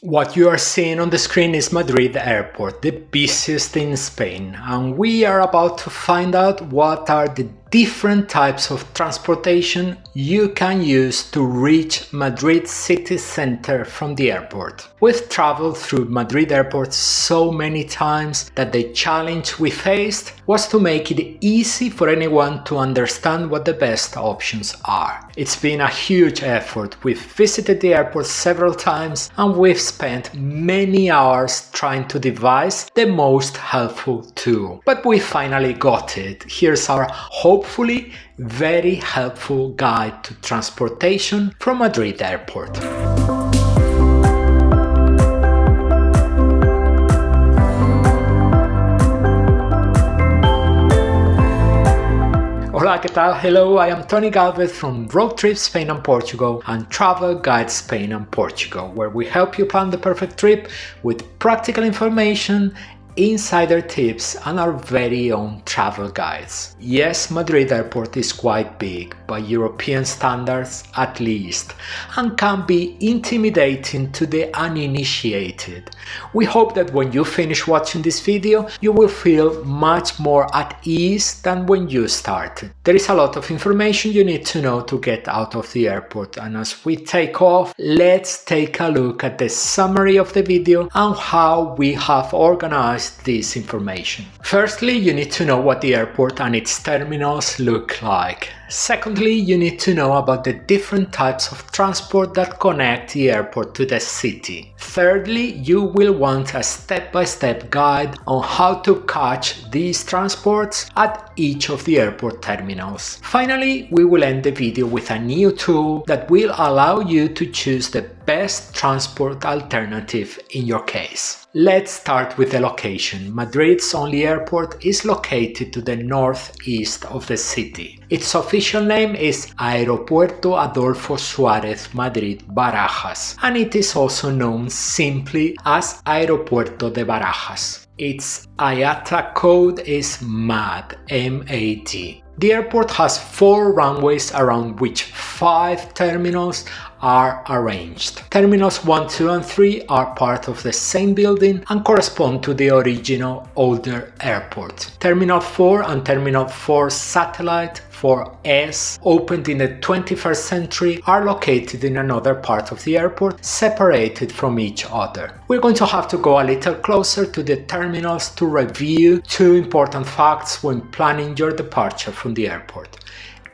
What you are seeing on the screen is Madrid Airport, the busiest in Spain, and we are about to find out what are the different types of transportation you can use to reach Madrid city center from the airport. We've traveled through Madrid Airport so many times that the challenge we faced was to make it easy for anyone to understand what the best options are. It's been a huge effort. We've visited the airport several times and we've spent many hours trying to devise the most helpful tool. But we finally got it. Here's our hopefully very helpful guide to transportation from Madrid Airport. Hola, ¿qué tal? Hello, I am Tony Galvez from Road Trip Spain and Portugal and Travel Guide Spain and Portugal, where we help you plan the perfect trip with practical information, insider tips and our very own travel guides. Yes, Madrid Airport is quite big, by European standards at least, and can be intimidating to the uninitiated. We hope that when you finish watching this video, you will feel much more at ease than when you started. There is a lot of information you need to know to get out of the airport, and as we take off, let's take a look at the summary of the video and how we have organized this information. Firstly, you need to know what the airport and its terminals look like. Secondly, you need to know about the different types of transport that connect the airport to the city. Thirdly, you will want a step-by-step guide on how to catch these transports at each of the airport terminals. Finally, we will end the video with a new tool that will allow you to choose the best transport alternative in your case. Let's start with the location. Madrid's only airport is located to the northeast of the city. Its official name is Aeropuerto Adolfo Suárez Madrid Barajas, and it is also known simply as Aeropuerto de Barajas. Its IATA code is MAD, M-A-D. The airport has 4 runways around which 5 terminals are arranged. Terminals 1, 2 and 3 are part of the same building and correspond to the original older airport. Terminal 4 and Terminal 4 Satellite 4S, opened in the 21st century, are located in another part of the airport, separated from each other. We're going to have to go a little closer to the terminals to review 2 important facts when planning your departure from the airport.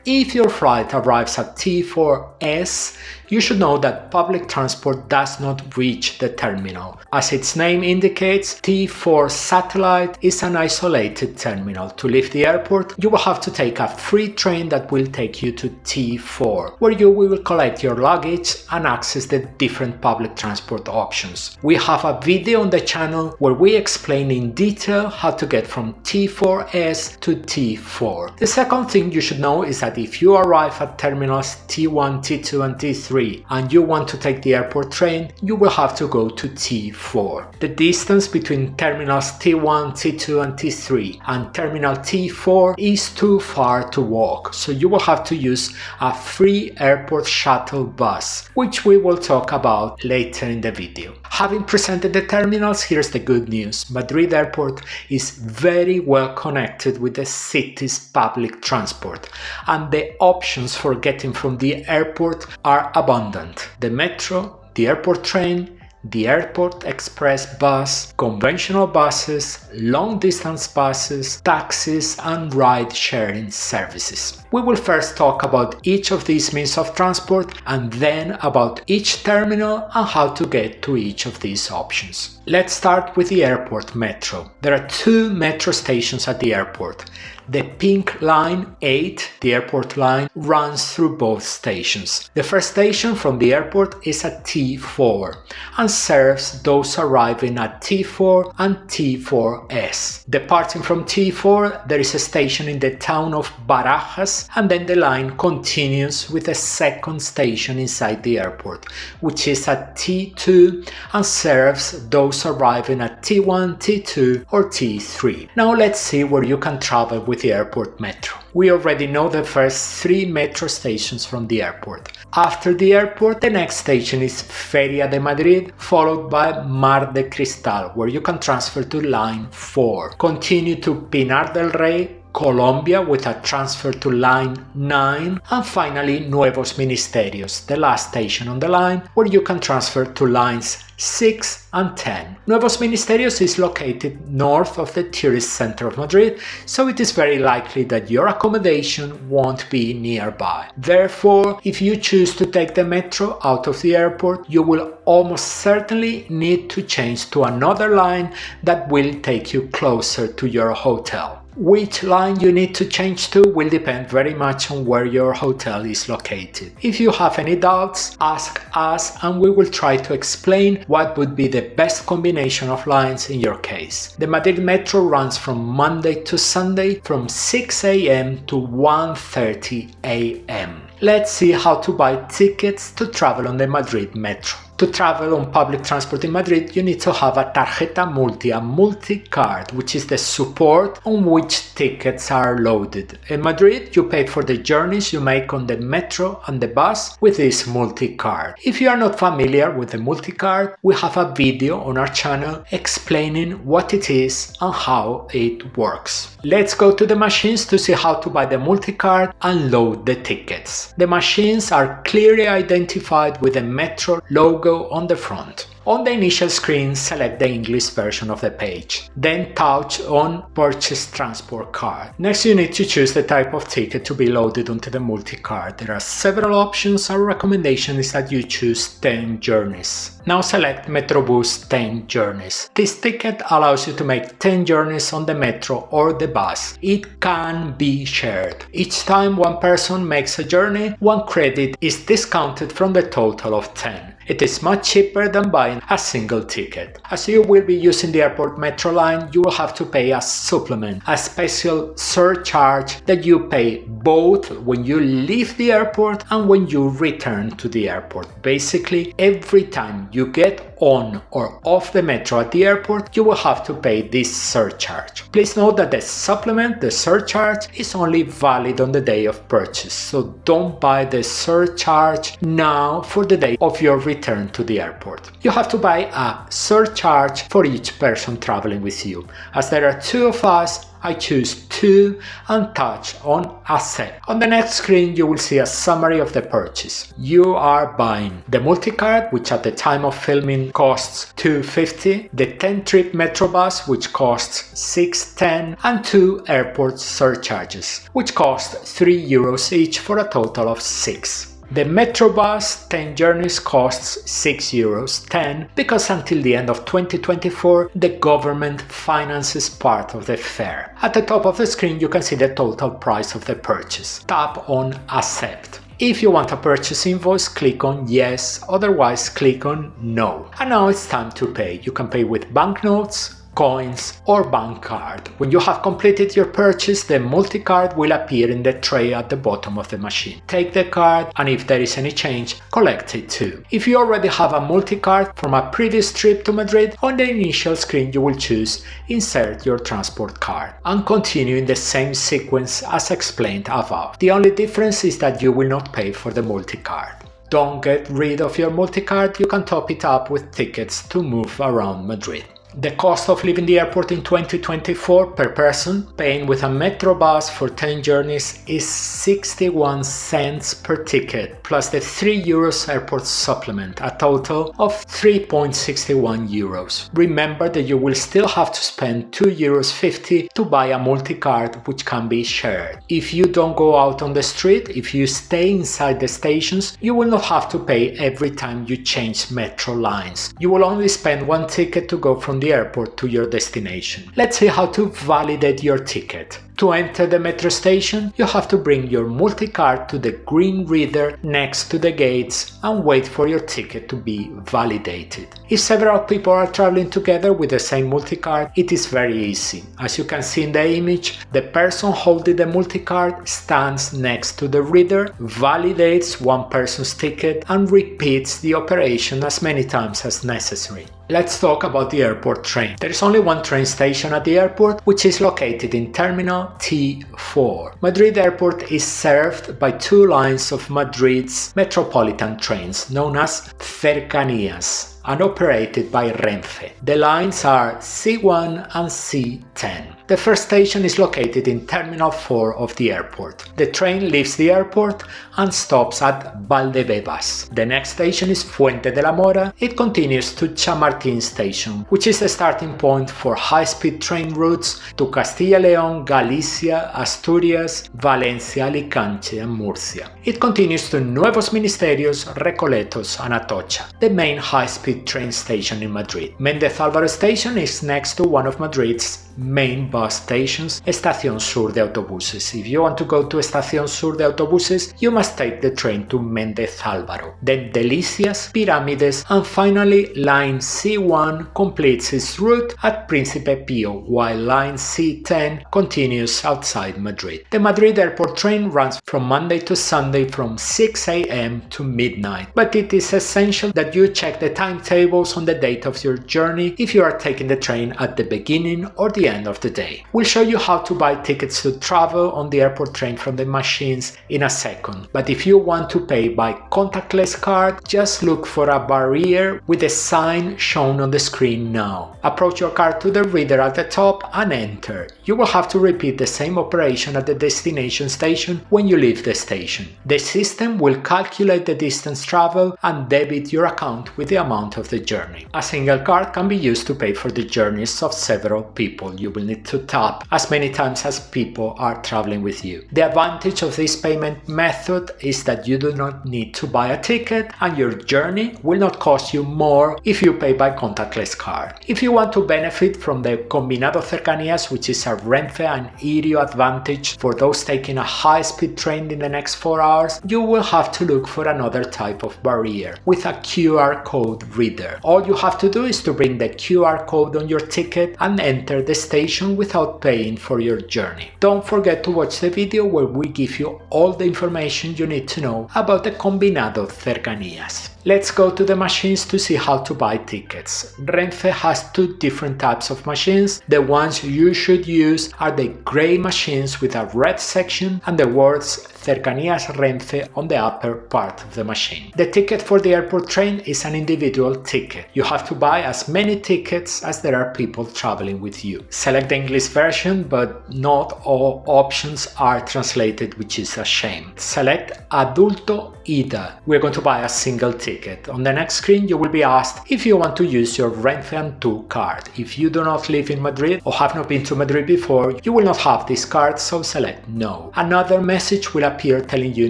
If your flight arrives at T4S, you should know that public transport does not reach the terminal. As its name indicates, T4 Satellite is an isolated terminal. To leave the airport, you will have to take a free train that will take you to T4, where you will collect your luggage and access the different public transport options. We have a video on the channel where we explain in detail how to get from T4S to T4. The second thing you should know is that if you arrive at terminals T1, T2 and T3 and you want to take the airport train, you will have to go to T4. The distance between terminals T1, T2 and T3 and terminal T4 is too far to walk, so you will have to use a free airport shuttle bus, which we will talk about later in the video. Having presented the terminals, here's the good news. Madrid Airport is very well connected with the city's public transport, and the options for getting from the airport are abundant. The metro, the airport train, the airport express bus, conventional buses, long-distance buses, taxis and ride-sharing services. We will first talk about each of these means of transport and then about each terminal and how to get to each of these options. Let's start with the airport metro. There are 2 metro stations at the airport. The Pink Line 8, the airport line, runs through both stations. The first station from the airport is at T4 and serves those arriving at T4 and T4S. Departing from T4, there is a station in the town of Barajas, and then the line continues with a second station inside the airport, which is at T2 and serves those arriving at T1, T2 or T3. Now let's see where you can travel with with the airport metro. We already know the first 3 metro stations from the airport. After the airport, the next station is Feria de Madrid, followed by Mar de Cristal, where you can transfer to line 4. Continue to Pinar del Rey, Colombia, with a transfer to line 9, and finally Nuevos Ministerios, the last station on the line, where you can transfer to lines 6 and 10. Nuevos Ministerios is located north of the tourist center of Madrid, so it is very likely that your accommodation won't be nearby. Therefore, if you choose to take the metro out of the airport, you will almost certainly need to change to another line that will take you closer to your hotel. Which line you need to change to will depend very much on where your hotel is located. If you have any doubts, ask us and we will try to explain what would be the best combination of lines in your case. The Madrid Metro runs from Monday to Sunday from 6 a.m. to 1:30 a.m. Let's see how to buy tickets to travel on the Madrid Metro. To travel on public transport in Madrid, you need to have a Tarjeta Multi, a multi-card, which is the support on which tickets are loaded. In Madrid, you pay for the journeys you make on the metro and the bus with this multi-card. If you are not familiar with the multi-card, we have a video on our channel explaining what it is and how it works. Let's go to the machines to see how to buy the multi-card and load the tickets. The machines are clearly identified with the metro logo on the front. On the initial screen, select the English version of the page, then touch on Purchase Transport Card. Next, you need to choose the type of ticket to be loaded onto the multi-card. There are several options. Our recommendation is that you choose 10 journeys. Now select Metrobus 10 journeys. This ticket allows you to make 10 journeys on the metro or the bus. It can be shared. Each time one person makes a journey, 1 credit is discounted from the total of 10. It is much cheaper than buying a single ticket. As you will be using the airport metro line, you will have to pay a supplement, a special surcharge that you pay both when you leave the airport and when you return to the airport. Basically, every time you get on or off the metro at the airport, you will have to pay this surcharge. Please note that the supplement, the surcharge, is only valid on the day of purchase, so don't buy the surcharge now for the day of your return to the airport. You have to buy a surcharge for each person traveling with you. As there are 2 of us, I choose 2 and touch on Accept. On the next screen, you will see a summary of the purchase. You are buying the multi-card, which at the time of filming costs €2.50, the 10-trip Metro bus, which costs €6.10, and 2 airport surcharges, which cost €3 each for a total of €6. The Metro bus 10 journeys costs €6.10 because until the end of 2024 the government finances part of the fare. At the top of the screen you can see the total price of the purchase. Tap on Accept. If you want a purchase invoice, click on Yes, otherwise click on No. And now it's time to pay. You can pay with banknotes, coins or bank card. When you have completed your purchase, the multi-card will appear in the tray at the bottom of the machine. Take the card and if there is any change, collect it too. If you already have a multi-card from a previous trip to Madrid, on the initial screen you will choose Insert your transport card and continue in the same sequence as explained above. The only difference is that you will not pay for the multi-card. Don't get rid of your multi-card, you can top it up with tickets to move around Madrid. The cost of leaving the airport in 2024 per person, paying with a Metro bus for 10 journeys, is 61 cents per ticket, plus the €3 airport supplement, a total of €3.61. Remember that you will still have to spend €2.50 to buy a multi-card which can be shared. If you don't go out on the street, if you stay inside the stations, you will not have to pay every time you change metro lines. You will only spend 1 ticket to go from the airport to your destination. Let's see how to validate your ticket. To enter the metro station, you have to bring your multi-card to the green reader next to the gates and wait for your ticket to be validated. If several people are traveling together with the same multi-card, it is very easy. As you can see in the image, the person holding the multi-card stands next to the reader, validates one person's ticket and repeats the operation as many times as necessary. Let's talk about the airport train. There is only one train station at the airport, which is located in Terminal T4. Madrid Airport is served by two lines of Madrid's metropolitan trains, known as Cercanías, and operated by Renfe. The lines are C1 and C10. The first station is located in Terminal 4 of the airport. The train leaves the airport and stops at Valdebebas. The next station is Fuente de la Mora. It continues to Chamartín station, which is the starting point for high-speed train routes to Castilla y León, Galicia, Asturias, Valencia, Alicante and Murcia. It continues to Nuevos Ministerios, Recoletos and Atocha, the main high-speed train station in Madrid. Méndez Álvaro station is next to one of Madrid's main bus stations, Estación Sur de Autobuses. If you want to go to Estación Sur de Autobuses, you must take the train to Méndez Álvaro. Then Delicias, Pirámides, and finally line C1 completes its route at Príncipe Pío, while line C10 continues outside Madrid. The Madrid airport train runs from Monday to Sunday from 6 a.m. to midnight, but it is essential that you check the timetables on the date of your journey if you are taking the train at the beginning or the end of the day. We'll show you how to buy tickets to travel on the airport train from the machines in a second, but if you want to pay by contactless card, just look for a barrier with the sign shown on the screen now. Approach your card to the reader at the top and enter. You will have to repeat the same operation at the destination station when you leave the station. The system will calculate the distance traveled and debit your account with the amount of the journey. A single card can be used to pay for the journeys of several people. You will need to tap as many times as people are traveling with you. The advantage of this payment method is that you do not need to buy a ticket and your journey will not cost you more if you pay by contactless card. If you want to benefit from the Combinado Cercanías, which is a Renfe and Irio advantage for those taking a high-speed train in the next 4 hours, you will have to look for another type of barrier with a QR code reader. All you have to do is to bring the QR code on your ticket and enter the station without paying for your journey. Don't forget to watch the video where we give you all the information you need to know about the Combinado Cercanías. Let's go to the machines to see how to buy tickets. Renfe has two different types of machines. The ones you should use are the grey machines with a red section and the words Cercanías Renfe on the upper part of the machine. The ticket for the airport train is an individual ticket. You have to buy as many tickets as there are people traveling with you. Select the English version, but not all options are translated, which is a shame. Select Adulto Ida. We're going to buy a single ticket. On the next screen you will be asked if you want to use your Renfe and 2 card. If you do not live in Madrid or have not been to Madrid before, you will not have this card, so select no. Another message will appear telling you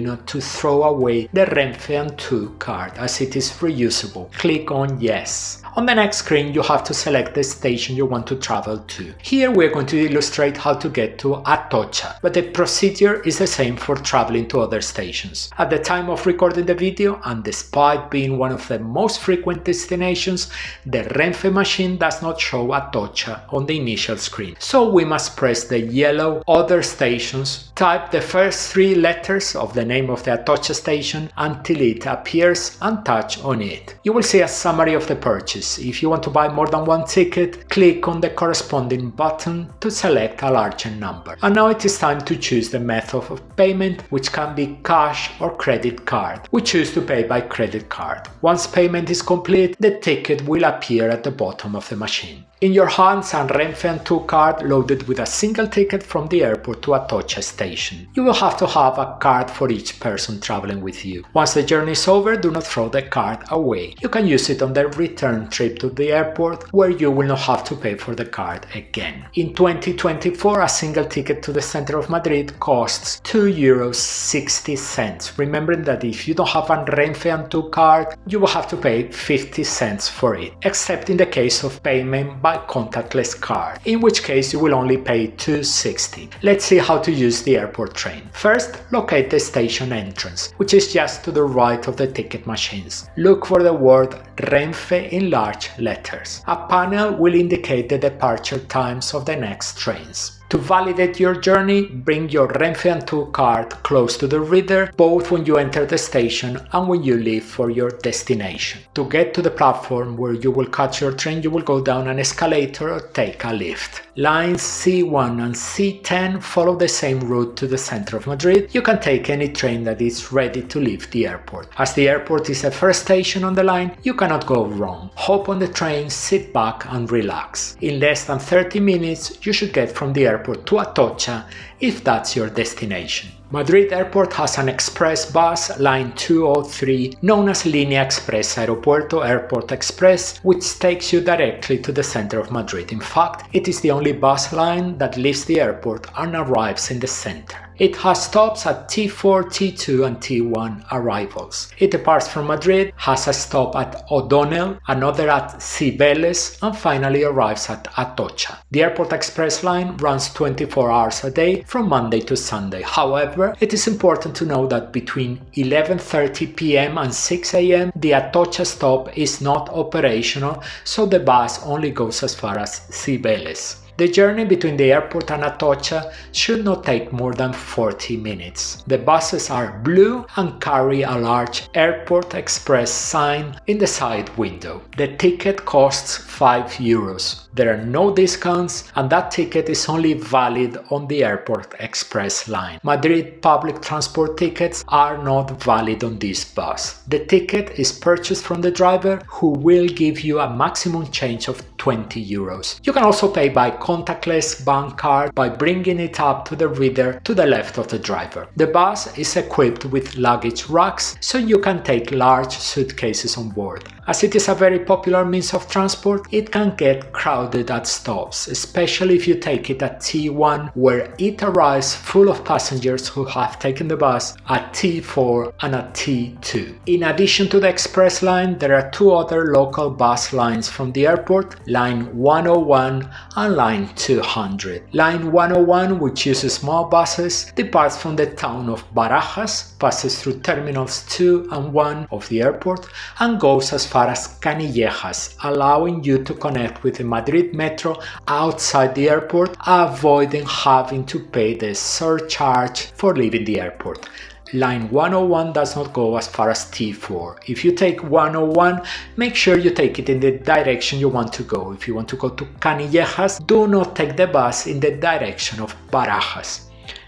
not to throw away the Renfe and 2 card as it is reusable. Click on yes. On the next screen you have to select the station you want to travel to. Here we are going to illustrate how to get to Atocha, but the procedure is the same for traveling to other stations. At the time of recording the video, and despite being one of the most frequent destinations, the Renfe machine does not show Atocha on the initial screen. So we must press the yellow Other Stations, type the first 3 letters of the name of the Atocha station until it appears and touch on it. You will see a summary of the purchase. If you want to buy more than one ticket, click on the corresponding button to select a larger number. And now it is time to choose the method of payment, which can be cash or credit card. We choose to pay by credit card. Once payment is complete, the ticket will appear at the bottom of the machine. In your hands, a Renfe and 2 card loaded with a single ticket from the airport to Atocha station. You will have to have a card for each person traveling with you. Once the journey is over, do not throw the card away. You can use it on the return trip to the airport, where you will not have to pay for the card again. In 2024, a single ticket to the center of Madrid costs €2.60. Remembering that if you don't have a Renfe and 2 card, you will have to pay 50 cents for it, except in the case of payment by contactless card, in which case you will only pay $2.60. Let's see how to use the airport train. First, locate the station entrance, which is just to the right of the ticket machines. Look for the word Renfe in large letters. A panel will indicate the departure times of the next trains. To validate your journey, bring your Renfe Antu card close to the reader, both when you enter the station and when you leave for your destination. To get to the platform where you will catch your train, you will go down an escalator or take a lift. Lines C1 and C10 follow the same route to the center of Madrid. You can take any train that is ready to leave the airport. As the airport is the first station on the line, you cannot go wrong. Hop on the train, sit back and relax. In less than 30 minutes, you should get from the airport to Atocha if that's your destination. Madrid Airport has an express bus, line 203, known as Línea Express Aeropuerto Airport Express, which takes you directly to the center of Madrid. In fact, it is the only bus line that leaves the airport and arrives in the center. It has stops at T4, T2 and T1 arrivals. It departs from Madrid, has a stop at O'Donnell, another at Cibeles, and finally arrives at Atocha. The Airport Express line runs 24 hours a day from Monday to Sunday. However, it is important to know that between 11:30 p.m. and 6 a.m. the Atocha stop is not operational, so the bus only goes as far as Cibeles. The journey between the airport and Atocha should not take more than 40 minutes. The buses are blue and carry a large Airport Express sign in the side window. The ticket costs €5. There are no discounts and that ticket is only valid on the Airport Express line. Madrid public transport tickets are not valid on this bus. The ticket is purchased from the driver, who will give you a maximum change of €20. You can also pay by contactless bank card by bringing it up to the reader to the left of the driver. The bus is equipped with luggage racks, so you can take large suitcases on board. As it is a very popular means of transport, it can get crowded at stops, especially if you take it at T1, where it arrives full of passengers who have taken the bus at T4 and at T2. In addition to the express line, there are two other local bus lines from the airport, line 101 and line 200. Line 101, which uses small buses, departs from the town of Barajas, passes through terminals 2 and 1 of the airport, and goes as far as Canillejas, allowing you to connect with the Madrid Metro outside the airport, avoiding having to pay the surcharge for leaving the airport. Line 101 does not go as far as T4. If you take 101, make sure you take it in the direction you want to go. If you want to go to Canillejas, do not take the bus in the direction of Barajas.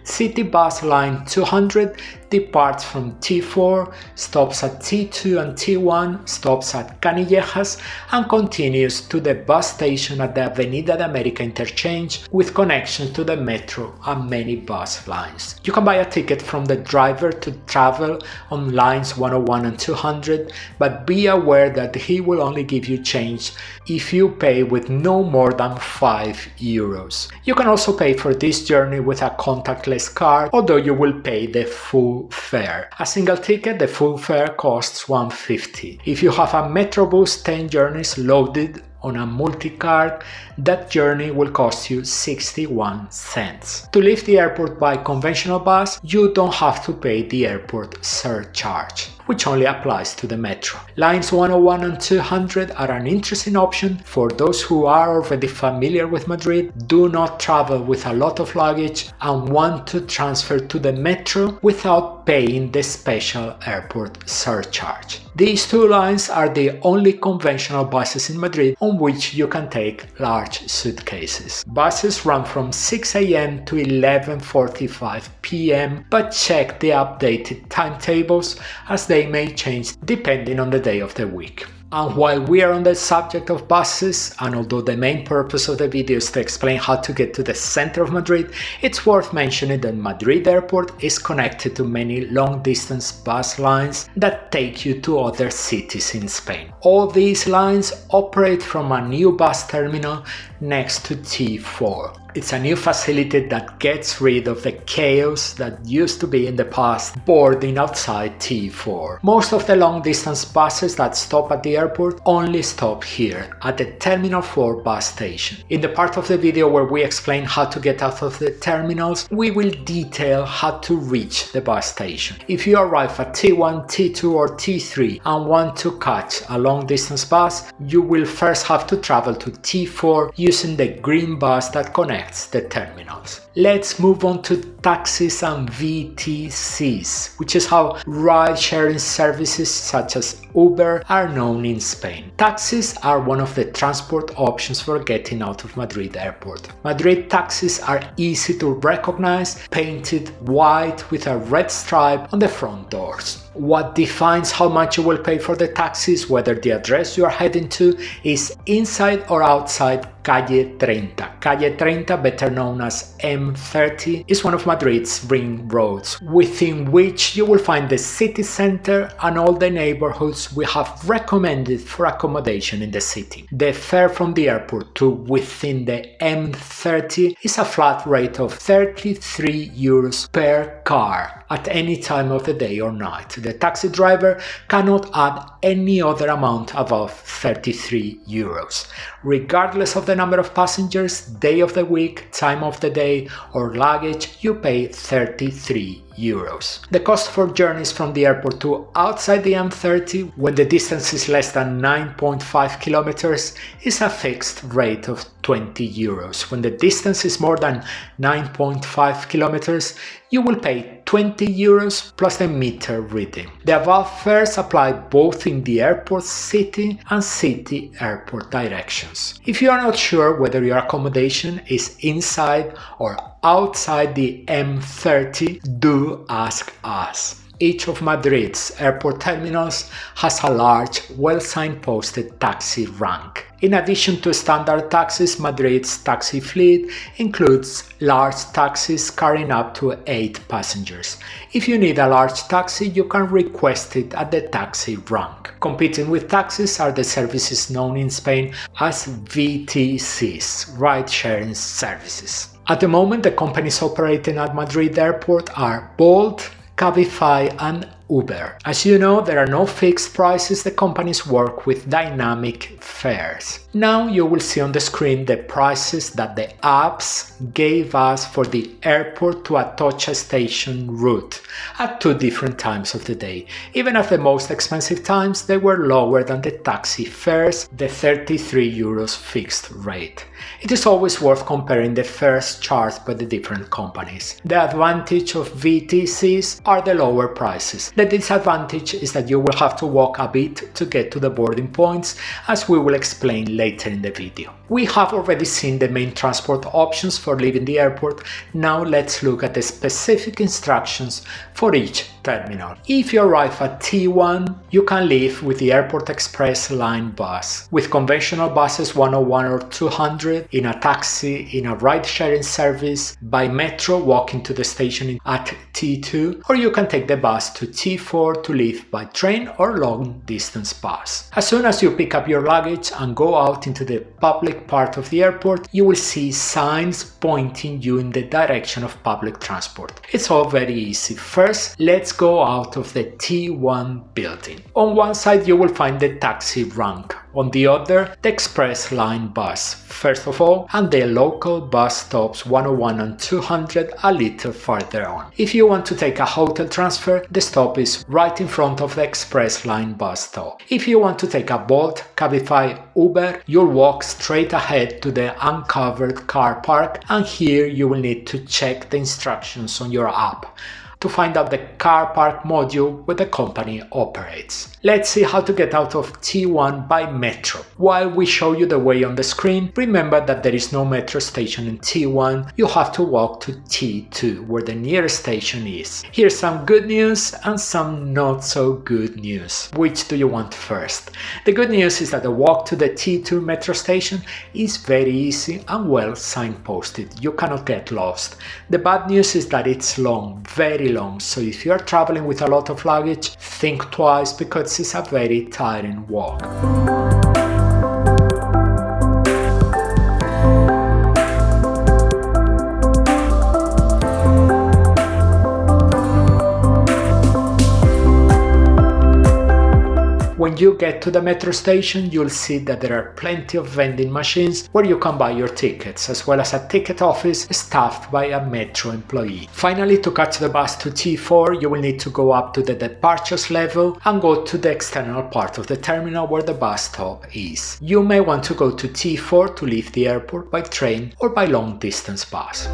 City Bus Line 200 departs from T4, stops at T2 and T1, stops at Canillejas, and continues to the bus station at the Avenida de América interchange with connections to the metro and many bus lines. You can buy a ticket from the driver to travel on lines 101 and 200, but be aware that he will only give you change if you pay with no more than €5. You can also pay for this journey with a contactless card, although you will pay the full fare. A single ticket, the full fare, costs $1.50. If you have a Metrobus 10 journeys loaded on a multi-card, that journey will cost you 61 cents. To leave the airport by conventional bus, you don't have to pay the airport surcharge, which only applies to the metro. Lines 101 and 200 are an interesting option for those who are already familiar with Madrid, do not travel with a lot of luggage, and want to transfer to the metro without paying the special airport surcharge. These two lines are the only conventional buses in Madrid on which you can take large suitcases. Buses run from 6 a.m. to 11:45 p.m., but check the updated timetables as they may change depending on the day of the week. And while we are on the subject of buses, and although the main purpose of the video is to explain how to get to the center of Madrid, it's worth mentioning that Madrid Airport is connected to many long-distance bus lines that take you to other cities in Spain. All these lines operate from a new bus terminal next to T4. It's a new facility that gets rid of the chaos that used to be in the past boarding outside T4. Most of the long-distance buses that stop at the airport only stop here, at the Terminal 4 bus station. In the part of the video where we explain how to get out of the terminals, we will detail how to reach the bus station. If you arrive at T1, T2 or T3 and want to catch a long-distance bus, you will first have to travel to T4 using the green bus that connects connects the terminals. Let's move on to taxis and VTCs, which is how ride-sharing services such as Uber are known in Spain. Taxis are one of the transport options for getting out of Madrid airport. Madrid taxis are easy to recognize, painted white with a red stripe on the front doors. What defines how much you will pay for the taxi is whether the address you are heading to is inside or outside Calle 30. Calle 30, better known as M30, is one of Madrid's ring roads, within which you will find the city center and all the neighborhoods we have recommended for accommodation in the city. The fare from the airport to within the M30 is a flat rate of 33 euros per car at any time of the day or night. The taxi driver cannot add any other amount above 33 euros. Regardless of the number of passengers, day of the week, time of the day, or luggage, you pay 33 euros. The cost for journeys from the airport to outside the M30, when the distance is less than 9.5 kilometers, is a fixed rate of 20 euros. When the distance is more than 9.5 kilometers, you will pay 20 euros plus the meter reading. The above fares apply both in the airport city and city airport directions. If you are not sure whether your accommodation is inside or outside the M30, do ask us. Each of Madrid's airport terminals has a large, well-signposted taxi rank. In addition to standard taxis, Madrid's taxi fleet includes large taxis carrying up to 8 passengers. If you need a large taxi, you can request it at the taxi rank. Competing with taxis are the services known in Spain as VTCs, ride-sharing services. At the moment, the companies operating at Madrid Airport are Bolt, Cabify and Uber. As you know, there are no fixed prices. The companies work with dynamic fares. Now you will see on the screen the prices that the apps gave us for the airport to Atocha station route at 2 different times of the day. Even at the most expensive times, they were lower than the taxi fares, the 33 euros fixed rate. It is always worth comparing the fares charged by the different companies. The advantage of VTCs are the lower prices. The disadvantage is that you will have to walk a bit to get to the boarding points, as we will explain later in the video. We have already seen the main transport options for leaving the airport. Now let's look at the specific instructions for each terminal. If you arrive at T1, you can leave with the Airport Express line bus. With conventional buses 101 or 200, in a taxi, in a ride-sharing service, by metro walking to the station at T2, or you can take the bus to T4 to leave by train or long-distance bus. As soon as you pick up your luggage and go out into the public part of the airport, you will see signs pointing you in the direction of public transport. It's all very easy. First, let's go out of the T1 building. On one side you will find the taxi rank, on the other the express line bus, first of all, and the local bus stops 101 and 200 a little farther on. If you want to take a hotel transfer, the stop is right in front of the express line bus stop. If you want to take a Bolt, Cabify, Uber, you'll walk straight ahead to the uncovered car park, and here you will need to check the instructions on your app to find out the car park module where the company operates. Let's see how to get out of T1 by metro. While we show you the way on the screen, remember that there is no metro station in T1. You have to walk to T2, where the nearest station is. Here's some good news and some not so good news. Which do you want first? The good news is that the walk to the T2 metro station is very easy and well signposted. You cannot get lost. The bad news is that it's long, very long, so if you are traveling with a lot of luggage, think twice because it's a very tiring walk. When you get to the metro station, you'll see that there are plenty of vending machines where you can buy your tickets, as well as a ticket office staffed by a metro employee. Finally, to catch the bus to T4, you will need to go up to the departures level and go to the external part of the terminal where the bus stop is. You may want to go to T4 to leave the airport by train or by long distance bus.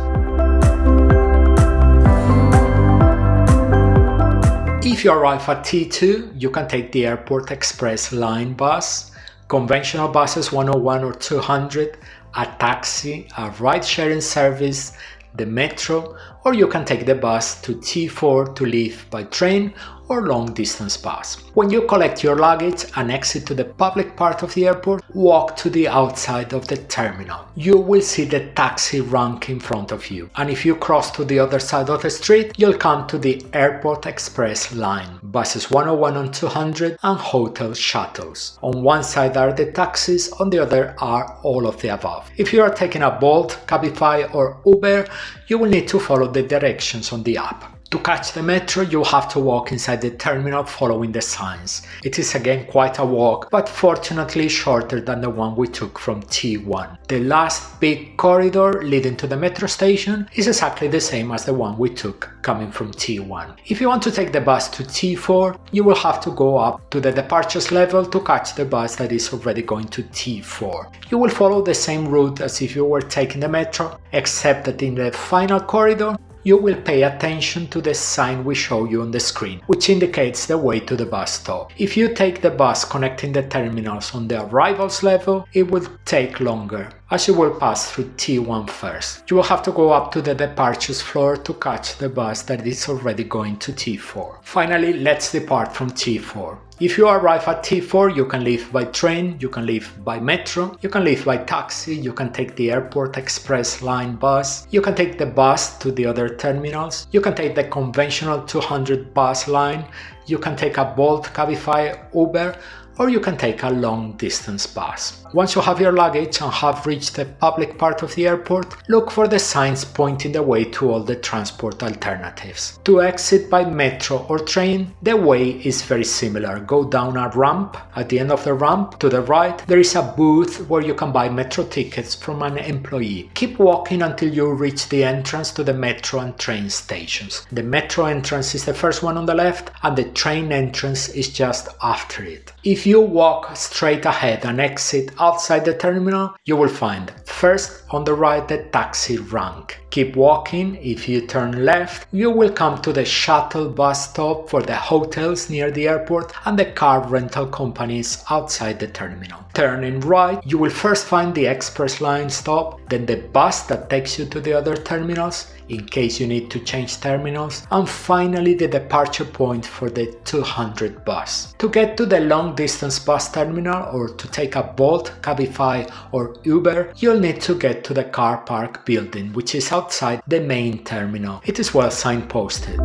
If you arrive at T2, you can take the Airport Express line bus, conventional buses 101 or 200, a taxi, a ride-sharing service, the metro, or you can take the bus to T4 to leave by train or long-distance bus. When you collect your luggage and exit to the public part of the airport, walk to the outside of the terminal. You will see the taxi rank in front of you, and if you cross to the other side of the street, you'll come to the Airport Express line, buses 101 and 200 and hotel shuttles. On one side are the taxis, on the other are all of the above. If you are taking a Bolt, Cabify or Uber, you will need to follow the directions on the app. To catch the metro, you have to walk inside the terminal following the signs. It is again quite a walk, but fortunately shorter than the one we took from T1. The last big corridor leading to the metro station is exactly the same as the one we took coming from T1. If you want to take the bus to T4, you will have to go up to the departures level to catch the bus that is already going to T4. You will follow the same route as if you were taking the metro, except that in the final corridor, you will pay attention to the sign we show you on the screen, which indicates the way to the bus stop. If you take the bus connecting the terminals on the arrivals level, it will take longer, as you will pass through T1 first. You will have to go up to the departures floor to catch the bus that is already going to T4. Finally, let's depart from T4. If you arrive at T4, you can leave by train, you can leave by metro, you can leave by taxi, you can take the Airport Express line bus, you can take the bus to the other terminals, you can take the conventional 200 bus line, you can take a Bolt, Cabify, Uber, or you can take a long-distance bus. Once you have your luggage and have reached the public part of the airport, look for the signs pointing the way to all the transport alternatives. To exit by metro or train, the way is very similar. Go down a ramp. At the end of the ramp, to the right, there is a booth where you can buy metro tickets from an employee. Keep walking until you reach the entrance to the metro and train stations. The metro entrance is the first one on the left, and the train entrance is just after it. If you walk straight ahead and exit outside the terminal, you will find first on the right the taxi rank. Keep walking. If you turn left, you will come to the shuttle bus stop for the hotels near the airport and the car rental companies outside the terminal. Turning right, you will first find the express line stop, then the bus that takes you to the other terminals in case you need to change terminals, and finally the departure point for the 200 bus. To get to the long distance bus terminal or to take a Bolt, Cabify or Uber, you'll need to get to the car park building, which is outside the main terminal. It is well signposted.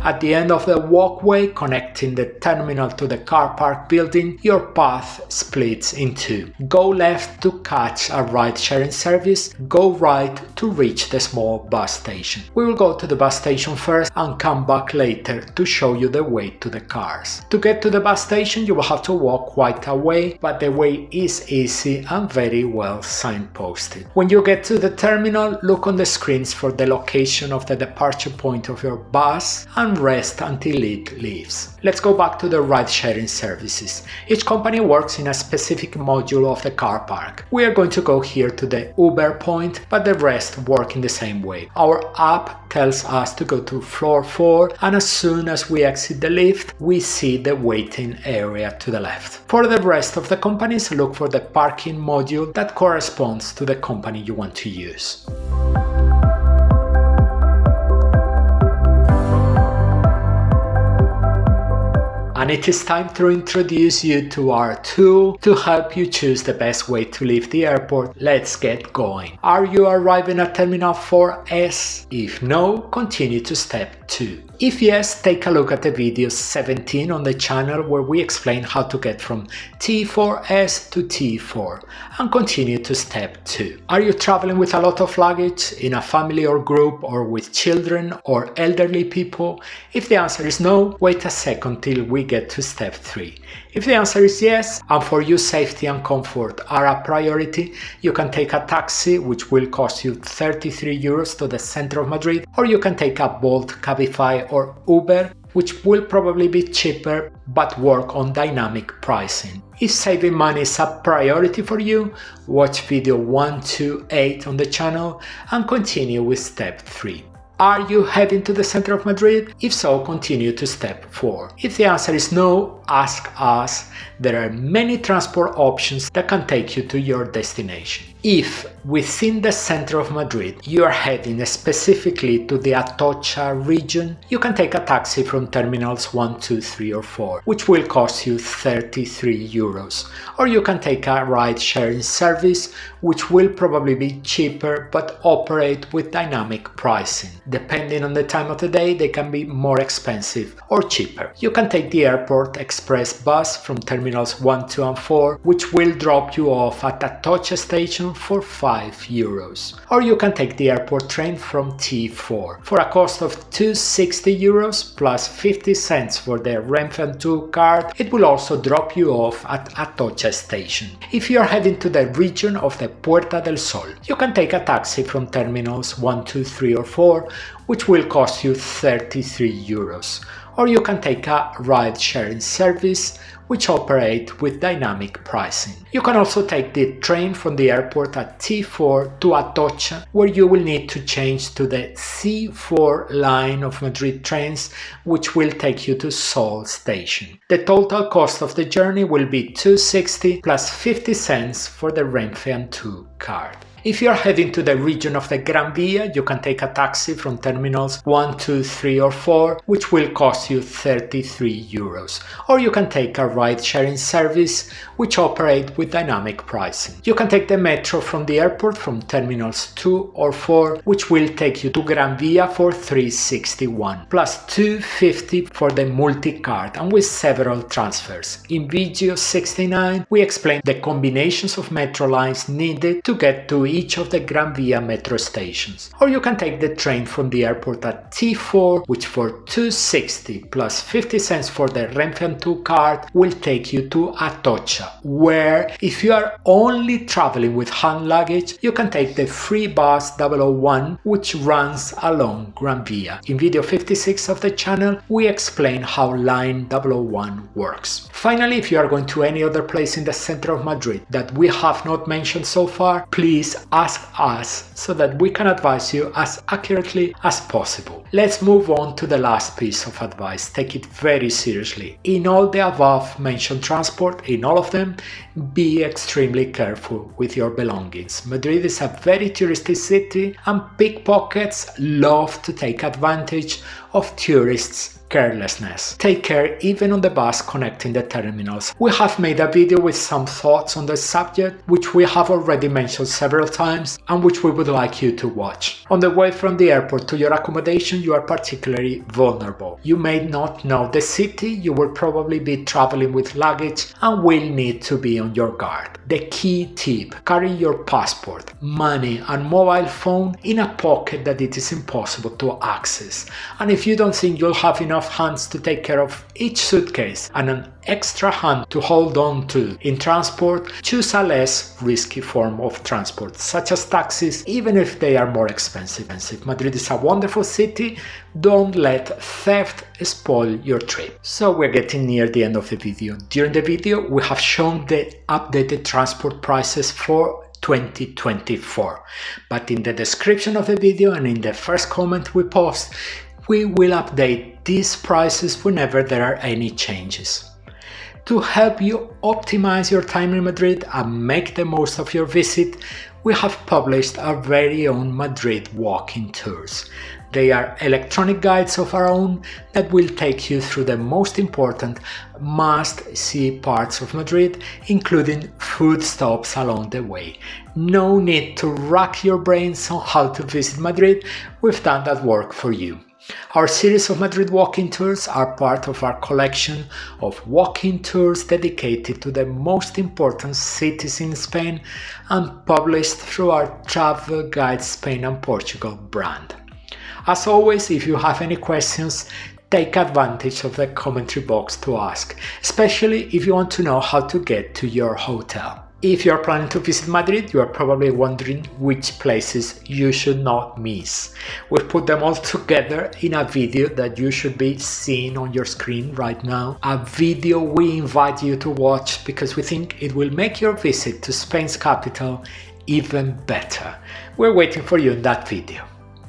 At the end of the walkway connecting the terminal to the car park building, your path splits in two. Go left to catch a ride-sharing service, go right to reach the small bus station. We will go to the bus station first and come back later to show you the way to the cars. To get to the bus station, you will have to walk quite a way, but the way is easy and very well signposted. When you get to the terminal, look on the screens for the location of the departure point of your bus and rest until it leaves. Let's go back to the ride-sharing services. Each company works in a specific module of the car park. We are going to go here to the Uber point, but the rest work in the same way. Our app tells us to go to floor 4, and as soon as we exit the lift, we see the waiting area to the left. For the rest of the companies, look for the parking module that corresponds to the company you want to use. And it is time to introduce you to our tool to help you choose the best way to leave the airport. Let's get going. Are you arriving at Terminal 4S? If no, continue to step 2. If yes, take a look at the video 17 on the channel where we explain how to get from T4S to T4 and continue to step 2. Are you traveling with a lot of luggage in a family or group, or with children or elderly people? If the answer is no, wait a second till we get to step 3. If the answer is yes, and for you safety and comfort are a priority, you can take a taxi, which will cost you 33 euros to the center of Madrid, or you can take a Bolt, Cabify or Uber, which will probably be cheaper but work on dynamic pricing. If saving money is a priority for you, watch video 128 on the channel and continue with step 3. Are you heading to the center of Madrid? If so, continue to step 4. If the answer is no, ask us. There are many transport options that can take you to your destination. If within the center of Madrid you are heading specifically to the Atocha region, you can take a taxi from terminals 1, 2, 3 or 4, which will cost you 33 euros. Or you can take a ride-sharing service, which will probably be cheaper but operate with dynamic pricing. Depending on the time of the day, they can be more expensive or cheaper. You can take the airport express bus from terminals 1, 2 and 4, which will drop you off at Atocha station for 5 euros. Or you can take the airport train from T4 for a cost of 260 euros plus 50 cents for the Renfe 2 card. It will also drop you off at Atocha station. If you are heading to the region of the Puerta del Sol, you can take a taxi from terminals 1, 2, 3 or 4, which will cost you 33 euros. Or you can take a ride-sharing service which operate with dynamic pricing. You can also take the train from the airport at T4 to Atocha, where you will need to change to the C4 line of Madrid trains, which will take you to Sol station. The total cost of the journey will be 260 plus 50 cents for the Renfe 2 card. If you are heading to the region of the Gran Via, you can take a taxi from terminals 1, 2, 3 or 4, which will cost you 33 euros. Or you can take a ride-sharing service, which operate with dynamic pricing. You can take the metro from the airport from terminals 2 or 4, which will take you to Gran Via for 361, plus 250 for the multi-card and with several transfers. In video 69, we explain the combinations of metro lines needed to get to each of the Gran Via metro stations. Or you can take the train from the airport at T4, which for 260 plus 50 cents for the Renfe 2 card will take you to Atocha, where if you are only traveling with hand luggage, you can take the free bus 001, which runs along Gran Via. In video 56 of the channel, we explain how line 001 works. Finally, if you are going to any other place in the center of Madrid that we have not mentioned so far, please ask us so that we can advise you as accurately as possible. Let's move on to the last piece of advice. Take it very seriously. In all the above mentioned transport, in all of them, be extremely careful with your belongings. Madrid is a very touristy city and pickpockets love to take advantage of tourists' carelessness. Take care even on the bus connecting the terminals. We have made a video with some thoughts on the subject, which we have already mentioned several times and which we would like you to watch. On the way from the airport to your accommodation, you are particularly vulnerable. You may not know the city, you will probably be traveling with luggage and will need to be on your guard. The key tip: carry your passport, money and mobile phone in a pocket that it is impossible to access. And if you don't think you'll have enough hands to take care of each suitcase and an extra hand to hold on to in transport, choose a less risky form of transport, such as taxis, even if they are more expensive. Madrid is a wonderful city. Don't let theft spoil your trip. So we're getting near the end of the video. During the video, we have shown the updated transport prices for 2024. But in the description of the video and in the first comment we post, we will update these prices whenever there are any changes. To help you optimize your time in Madrid and make the most of your visit, we have published our very own Madrid walking tours. They are electronic guides of our own that will take you through the most important must-see parts of Madrid, including food stops along the way. No need to rack your brains on how to visit Madrid, we've done that work for you. Our series of Madrid walking tours are part of our collection of walking tours dedicated to the most important cities in Spain and published through our Travel Guide Spain and Portugal brand. As always, if you have any questions, take advantage of the commentary box to ask, especially if you want to know how to get to your hotel. If you are planning to visit Madrid, you are probably wondering which places you should not miss. We've put them all together in a video that you should be seeing on your screen right now. A video we invite you to watch because we think it will make your visit to Spain's capital even better. We're waiting for you in that video.